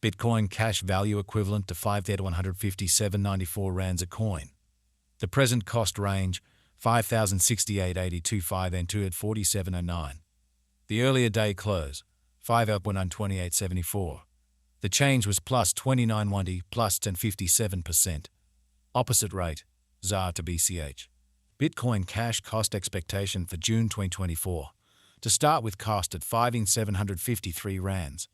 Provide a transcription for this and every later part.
Bitcoin cash value equivalent to 5,157.94 rands a coin. The present cost range 5,068.82.5 and 2 at 47.09. The earlier day close 5,128.74. The change was plus 29.10 plus 10.57%. Opposite rate ZAR to BCH. Bitcoin cash cost expectation for June 2024. To start with, cost at 5,753 rands.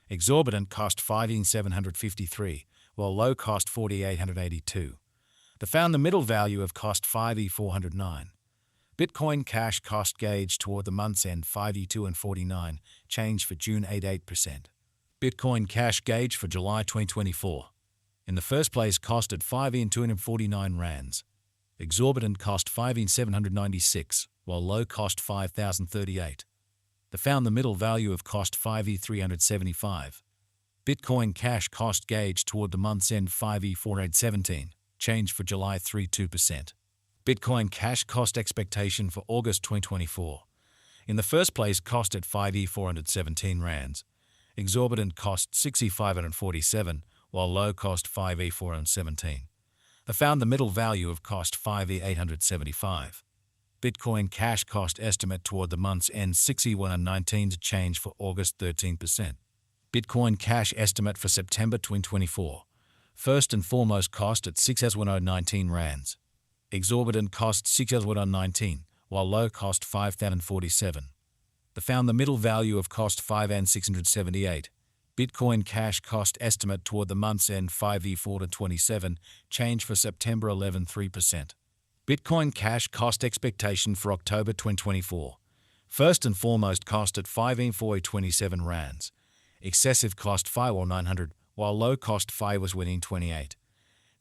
Exorbitant cost 5,753, while low cost 4,882. The found the middle value of cost 5,409. Bitcoin cash cost gauge toward the month's end 5,2 and 49, change for June 88%. Bitcoin cash gauge for July 2024. In the first place, cost at 5,249 rands. Exorbitant cost 5,796, while low cost 5,038. The found the middle value of cost 5,375. Bitcoin cash cost gauge toward the month's end 5,417, change for July 32%. Bitcoin cash cost expectation for August 2024. In the first place, cost at 5,417 rands. Exorbitant cost 6,547, while low cost 5,417. I found the middle value of cost 5,875. Bitcoin cash cost estimate toward the month's end 61.19 to change for August 13%. Bitcoin cash estimate for September 2024. First and foremost, cost at 6,1019 rands. Exorbitant cost 6,1019, while low cost 5,047. I found the middle value of cost 5,678. Bitcoin cash cost estimate toward the month's end 5,4 to 27, change for September 11 3%. Bitcoin cash cost expectation for October 2024. First and foremost, cost at 5,427 rands. Excessive cost 5,900, while low cost 5 was winning 28.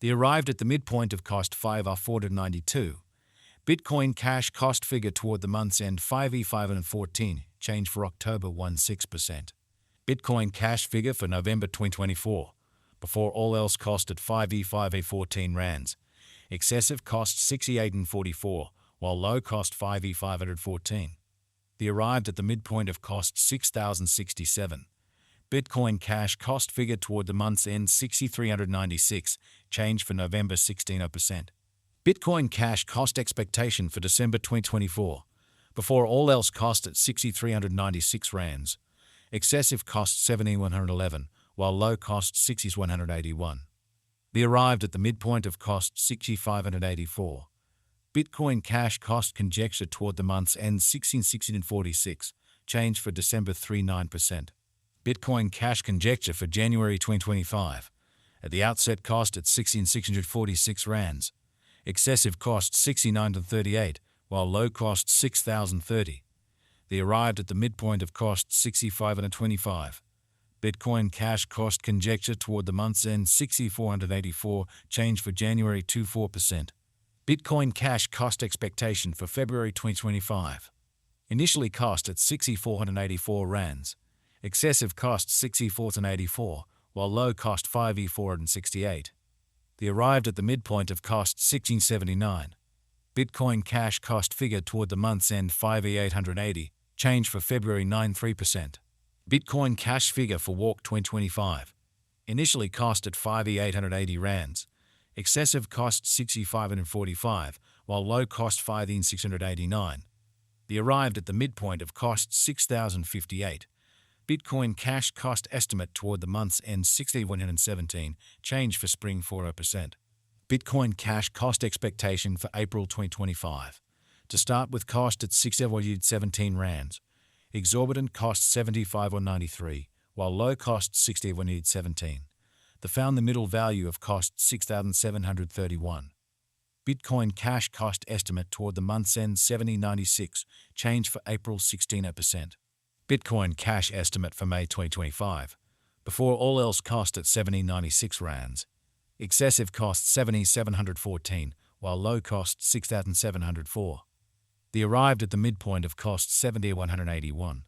The arrived at the midpoint of cost 5 are 492. Bitcoin cash cost figure toward the month's end 5,514, change for October 16%. Bitcoin cash figure for November 2024. Before all else, cost at 5,514 rands. Excessive cost 68.44, while low cost 5,514. The arrived at the midpoint of cost 6,067. Bitcoin cash cost figure toward the month's end 6,396, change for November 16%. Bitcoin cash cost expectation for December 2024. Before all else, cost at 6,396 rands. Excessive cost 7,111, while low cost 6,181. The arrived at the midpoint of cost 6,584. Bitcoin cash cost conjecture toward the month's end 16,646, change for December 39%. Bitcoin cash conjecture for January 2025. At the outset, cost at 16,646 rands. Excessive cost 69.38, while low cost 6,030. They arrived at the midpoint of cost 65.25. Bitcoin cash cost conjecture toward the month's end 6,484, change for January 24%. Bitcoin cash cost expectation for February 2025. Initially cost at 6,484 rands. Excessive cost 6,484, while low cost 5,468. They arrived at the midpoint of cost 1679. Bitcoin cash cost figure toward the month's end 5,880, change for February 9.3%. Bitcoin cash figure for Walk 2025. Initially cost at 5,880 rands. Excessive cost 6,545, while low cost 5,689. They arrived at the midpoint of cost 6,058. Bitcoin cash cost estimate toward the month's end 6,117, change for spring 40%. Bitcoin cash cost expectation for April 2025. To start with, cost at 6,17 rands. Exorbitant cost 75,193, while low cost 60,117. They found the middle value of cost 6,731. Bitcoin cash cost estimate toward the month's end 7096, change for April 16%. Bitcoin cash estimate for May 2025. Before all else, cost at 7096 rands. Excessive cost 7,714, while low cost 6,704. They arrived at the midpoint of cost 70,181.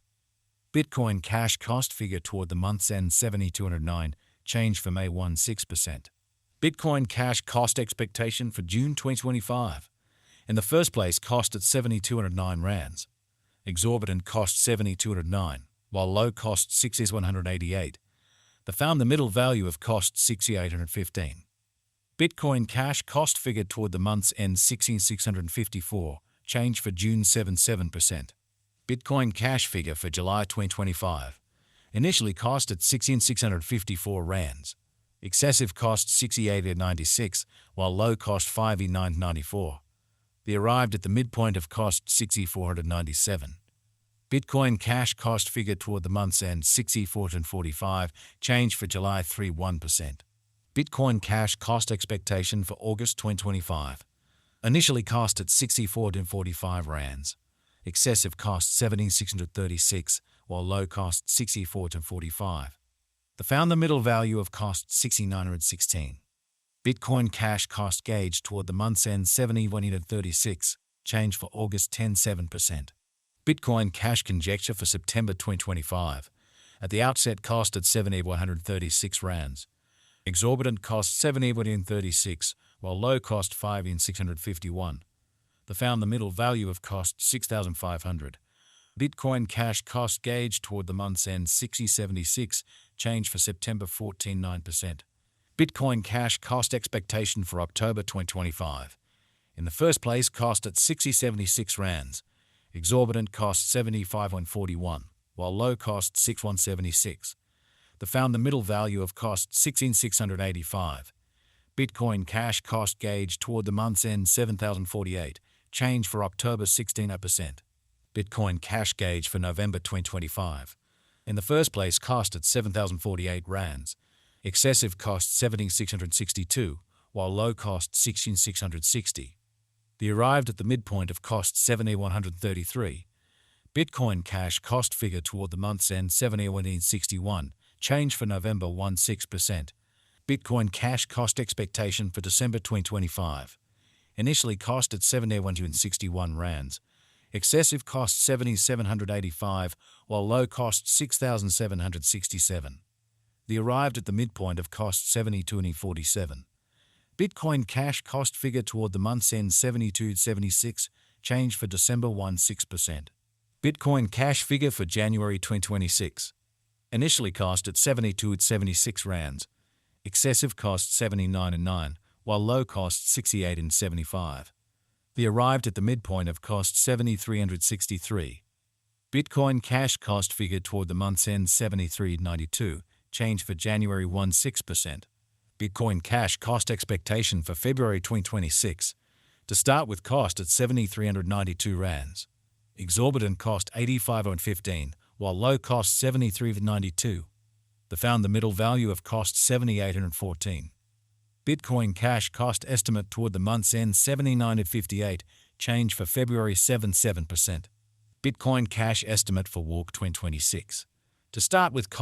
Bitcoin cash cost figure toward the month's end 7,209, change for May 16%. Bitcoin cash cost expectation for June 2025. In the first place, cost at 7,209 rands. Exorbitant cost 7,209, while low cost 6,188. They found the middle value of cost 6,815. Bitcoin cash cost figure toward the month's end 16,654, change for June 77%. Bitcoin cash figure for July 2025. Initially cost at 16,654 rands. Excessive cost 68.96, while low cost 5,994. They arrived at the midpoint of cost 6,497. Bitcoin cash cost figure toward the month's end 6,445, change for July 3.1%. Bitcoin cash cost expectation for August 2025. Initially cost at 6,445 rands. Excessive cost 7,636, while low cost 6,445. They found the middle value of cost 6,916. Bitcoin cash cost gauge toward the month's end 7,136, change for August 10.7%. Bitcoin cash conjecture for September 2025. At the outset cost at 7,136 rands. Exorbitant cost 7,136, while low cost 5,651. They found the middle value of cost 6,500. Bitcoin cash cost gauge toward the month's end 60.76, change for September 14.9%. Bitcoin cash cost expectation for October 2025. In the first place cost at 60.76 rands. Exorbitant cost 75.41, while low cost 6.176. They found the middle value of cost 16,685. Bitcoin cash cost gauge toward the month's end 7,048, change for October 16%. Bitcoin cash gauge for November 2025. In the first place cost at 7,048 rands. Excessive cost 7,662, while low cost 16,660. They arrived at the midpoint of cost 7,133. Bitcoin cash cost figure toward the month's end 7,161, change for November 16%. Bitcoin cash cost expectation for December 2025. Initially cost at 7,161 rands. Excessive cost 7,785, while low cost 6,767. They arrived at the midpoint of cost 72.47. Bitcoin cash cost figure toward the month's end 72.76, change for December 16%. Bitcoin cash figure for January 2026. Initially cost at 72.76 rands. Excessive cost 79.9, while low cost 68.75. They arrived at the midpoint of cost 7,363. Bitcoin cash cost figure toward the month's end 73.92, change for January 16%. Bitcoin cash cost expectation for February 2026. To start with cost at 7,392 rands. Exorbitant cost 85.15, while low cost 73.92. They found the middle value of cost 7,814. Bitcoin cash cost estimate toward the month's end 79.58, change for February 7%. Bitcoin cash estimate for WARC 2026. To start with